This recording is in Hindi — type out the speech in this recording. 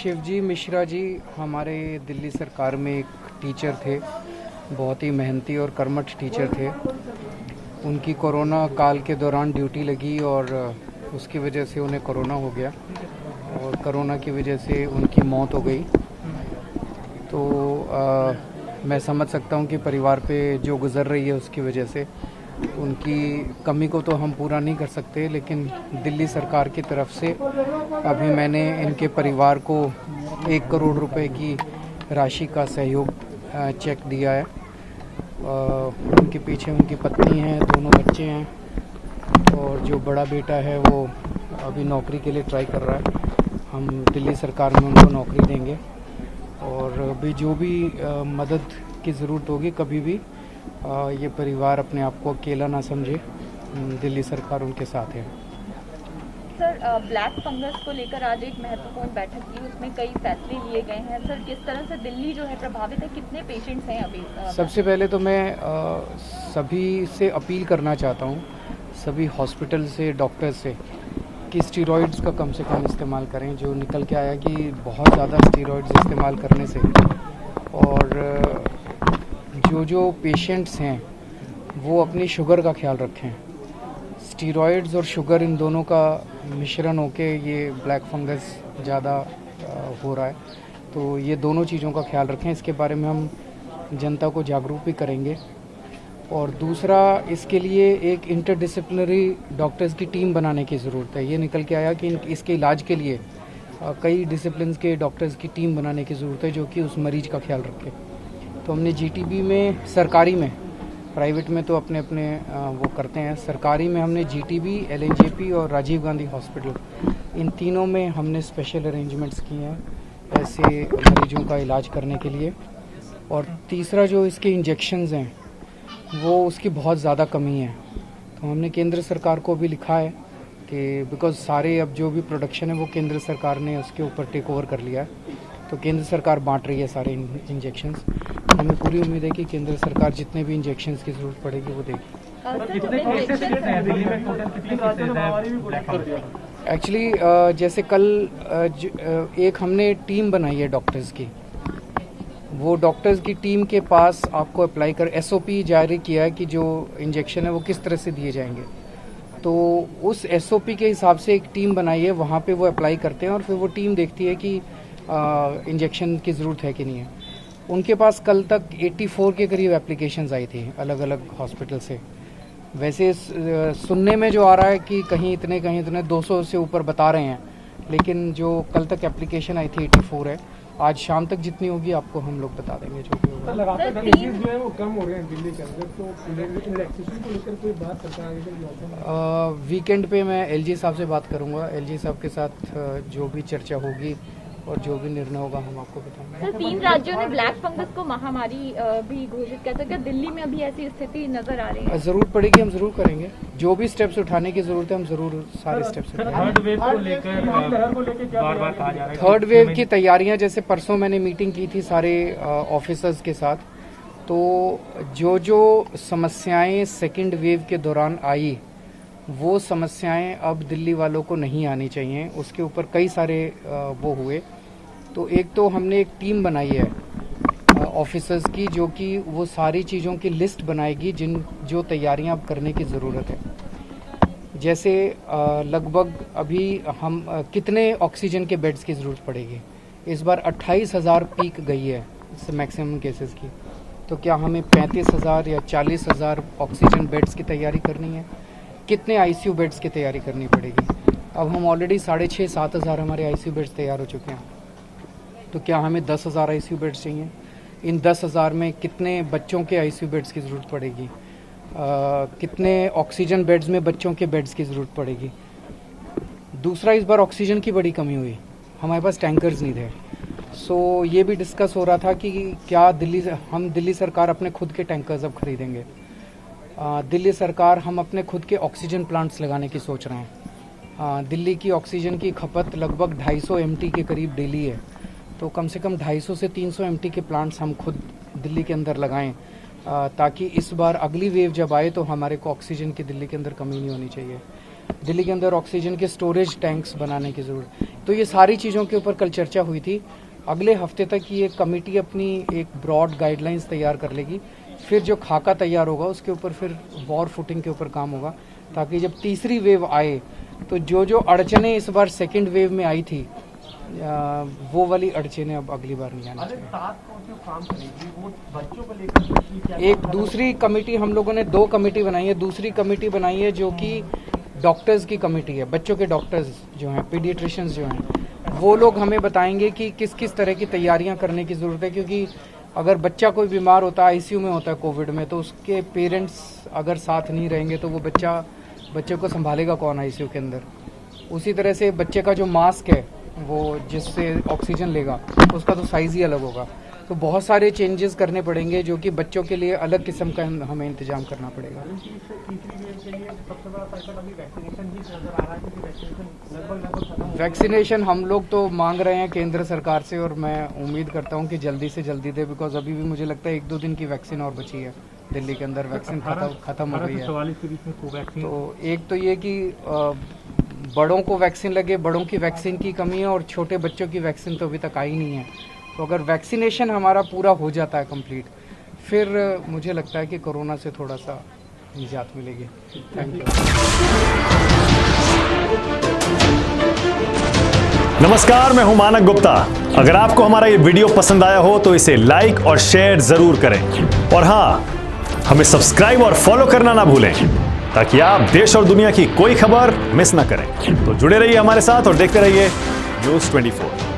शिवजी मिश्रा जी हमारे दिल्ली सरकार में एक टीचर थे, बहुत ही मेहनती और कर्मठ टीचर थे। उनकी कोरोना काल के दौरान ड्यूटी लगी और उसकी वजह से उन्हें कोरोना हो गया और कोरोना की वजह से उनकी मौत हो गई। तो मैं समझ सकता हूँ कि परिवार पे जो गुज़र रही है उसकी वजह से उनकी कमी को तो हम पूरा नहीं कर सकते, लेकिन दिल्ली सरकार की तरफ से अभी मैंने इनके परिवार को 1 करोड़ रुपए की राशि का सहयोग चेक दिया है। उनके पीछे उनकी पत्नी है, दोनों बच्चे हैं और जो बड़ा बेटा है वो अभी नौकरी के लिए ट्राई कर रहा है। हम दिल्ली सरकार में उनको नौकरी देंगे और अभी जो भी मदद की ज़रूरत होगी कभी भी ये परिवार अपने आप को अकेला ना समझे, दिल्ली सरकार उनके साथ है। सर, ब्लैक फंगस को लेकर आज एक महत्वपूर्ण बैठक की, उसमें कई फैसले लिए गए हैं। सर, किस तरह से दिल्ली जो है प्रभावित है, कितने पेशेंट्स हैं अभी? सबसे पहले तो मैं सभी से अपील करना चाहता हूँ, सभी हॉस्पिटल से, डॉक्टर से, कि स्टीरॉइड्स का कम से कम इस्तेमाल करें। जो निकल के आया कि बहुत ज़्यादा स्टीरॉइड्स इस्तेमाल करने से और जो पेशेंट्स हैं वो अपनी शुगर का ख्याल रखें। स्टीरॉइड्स और शुगर इन दोनों का मिश्रण होके ये ब्लैक फंगस ज़्यादा हो रहा है, तो ये दोनों चीज़ों का ख्याल रखें। इसके बारे में हम जनता को जागरूक भी करेंगे। और दूसरा, इसके लिए एक इंटरडिसिप्लिनरी डॉक्टर्स की टीम बनाने की ज़रूरत है। ये निकल के आया कि इसके इलाज के लिए कई डिसिप्लिन के डॉक्टर्स की टीम बनाने की ज़रूरत है जो कि उस मरीज का ख्याल रखे। तो हमने जीटीबी में, सरकारी में, प्राइवेट में तो अपने अपने वो करते हैं, सरकारी में हमने जीटीबी, एलएनजेपी और राजीव गांधी हॉस्पिटल, इन तीनों में हमने स्पेशल अरेंजमेंट्स किए हैं ऐसे मरीजों का इलाज करने के लिए। और तीसरा, जो इसके इंजेक्शंस हैं वो उसकी बहुत ज़्यादा कमी है, तो हमने केंद्र सरकार को भी लिखा है कि बिकॉज सारे अब जो भी प्रोडक्शन है वो केंद्र सरकार ने उसके ऊपर टेक ओवर कर लिया है, तो केंद्र सरकार बांट रही है सारे इंजेक्शंस। हमें पूरी उम्मीद है कि केंद्र सरकार जितने भी इंजेक्शंस की ज़रूरत पड़ेगी वो देगी। एक्चुअली जैसे कल एक हमने टीम बनाई है डॉक्टर्स की, वो डॉक्टर्स की टीम के पास आपको अप्लाई कर एसओपी जारी किया है कि जो इंजेक्शन है वो किस तरह से दिए जाएंगे। तो उस एसओपी के हिसाब से एक टीम बनाई है, वहाँ पे वो अप्लाई करते हैं और फिर वो टीम देखती है कि इंजेक्शन की ज़रूरत है कि नहीं है। उनके पास कल तक 84 के करीब एप्लीकेशंस आई थी अलग अलग हॉस्पिटल से। वैसे सुनने में जो आ रहा है कि कहीं इतने 200 से ऊपर बता रहे हैं, लेकिन जो कल तक एप्लीकेशन आई थी 84 है। आज शाम तक जितनी होगी आपको हम लोग बता देंगे जो भी होगा। लगातार केसेस जो है वो कम हो रहे हैं दिल्ली के अंदर, तो रिलैक्सेशन को लेकर कोई बात सरकार वीकेंड पे मैं एलजी साहब से बात करूंगा। एलजी साहब के साथ जो भी चर्चा होगी और जो भी निर्णय होगा हम आपको बताएंगे। सर, 3 राज्यों ने ब्लैक फंगस को महामारी भी घोषित किया था, क्या दिल्ली में अभी ऐसी स्थिति नजर आ रही है? जरूरत पड़ेगी हम जरूर करेंगे, जो भी स्टेप्स उठाने की जरूरत है हम जरूर सारे स्टेप्स उठाएंगे। थर्ड वेव की तैयारियां, जैसे परसों मैंने मीटिंग की थी सारे ऑफिसर्स के साथ, तो जो समस्याएं सेकेंड वेव के दौरान आई वो समस्याएं अब दिल्ली वालों को नहीं आनी चाहिए, उसके ऊपर कई सारे वो हुए। तो एक तो हमने एक टीम बनाई है ऑफिसर्स की जो कि वो सारी चीज़ों की लिस्ट बनाएगी जो तैयारियां अब करने की ज़रूरत है। जैसे लगभग अभी हम कितने ऑक्सीजन के बेड्स की ज़रूरत पड़ेगी। इस बार 28,000 पीक गई है मैक्सिमम केसेस की, तो क्या हमें 35,000 या 40,000 ऑक्सीजन बेड्स की तैयारी करनी है? कितने आईसीयू बेड्स की तैयारी करनी पड़ेगी? अब हम ऑलरेडी 6,500-7 हज़ार हमारे आईसीयू बेड्स तैयार हो चुके हैं, तो क्या हमें 10,000 आईसीयू बेड्स चाहिए? इन 10,000 में कितने बच्चों के आईसीयू बेड्स की ज़रूरत पड़ेगी? कितने ऑक्सीजन बेड्स में बच्चों के बेड्स की ज़रूरत पड़ेगी? दूसरा, इस बार ऑक्सीजन की बड़ी कमी हुई, हमारे पास टैंकर्स नहीं थे। सो ये भी डिस्कस हो रहा था कि क्या हम दिल्ली सरकार अपने खुद के टैंकर्स अब खरीदेंगे। दिल्ली सरकार हम अपने खुद के ऑक्सीजन प्लांट्स लगाने की सोच रहे हैं। दिल्ली की ऑक्सीजन की खपत लगभग 250 एमटी के करीब डेली है, तो कम से कम 250 से 300 एमटी के प्लांट्स हम खुद दिल्ली के अंदर लगाएं, ताकि इस बार अगली वेव जब आए तो हमारे को ऑक्सीजन की दिल्ली के अंदर कमी नहीं होनी चाहिए। दिल्ली के अंदर ऑक्सीजन के स्टोरेज टैंक्स बनाने की ज़रूरत। तो ये सारी चीज़ों के ऊपर कल चर्चा हुई थी। अगले हफ्ते तक ये कमेटी अपनी एक ब्रॉड गाइडलाइंस तैयार कर लेगी, फिर जो खाका तैयार होगा उसके ऊपर फिर वॉर फुटिंग के ऊपर काम होगा, ताकि जब तीसरी वेव आए तो जो अड़चने इस बार सेकेंड वेव में आई थी वो वाली अड़चने अब अगली बार नहीं आनी चाहिए। काम करेगी वो बच्चों को लेकर एक दूसरी कमेटी हम लोगों ने 2 कमेटी बनाई है। दूसरी कमेटी बनाई है जो कि डॉक्टर्स की कमेटी है। बच्चों के डॉक्टर्स जो हैं, पीडियाट्रिशियंस जो हैं, वो लोग हमें बताएंगे कि किस किस तरह की तैयारियां करने की ज़रूरत है, क्योंकि अगर बच्चा कोई बीमार होता है, आईसीयू में होता है कोविड में, तो उसके पेरेंट्स अगर साथ नहीं रहेंगे तो वो बच्चे को संभालेगा कौन आईसीयू के अंदर। उसी तरह से बच्चे का जो मास्क है वो जिससे ऑक्सीजन लेगा उसका तो साइज़ ही अलग होगा। तो बहुत सारे चेंजेस करने पड़ेंगे जो कि बच्चों के लिए अलग किस्म का हमें इंतजाम करना पड़ेगा। वैक्सीनेशन हम लोग तो मांग रहे हैं केंद्र सरकार से, और मैं उम्मीद करता हूं कि जल्दी से जल्दी दे, बिकॉज अभी भी मुझे लगता है 1-2 दिन की वैक्सीन और बची है। दिल्ली के अंदर वैक्सीन खत्म हो गई है। तो एक तो ये कि बड़ों को वैक्सीन लगे, बड़ों की वैक्सीन की कमी है, और छोटे बच्चों की वैक्सीन तो अभी तक आई नहीं है। तो अगर वैक्सीनेशन हमारा पूरा हो जाता है कंप्लीट, फिर मुझे लगता है कि कोरोना से थोड़ा सा निजात मिलेगी। Thank you. नमस्कार, मैं हूं मानक गुप्ता। अगर आपको हमारा ये वीडियो पसंद आया हो तो इसे लाइक और शेयर जरूर करें, और हाँ, हमें सब्सक्राइब और फॉलो करना ना भूलें, ताकि आप देश और दुनिया की कोई खबर मिस ना करें। तो जुड़े रहिए हमारे साथ और देखते रहिए News 24।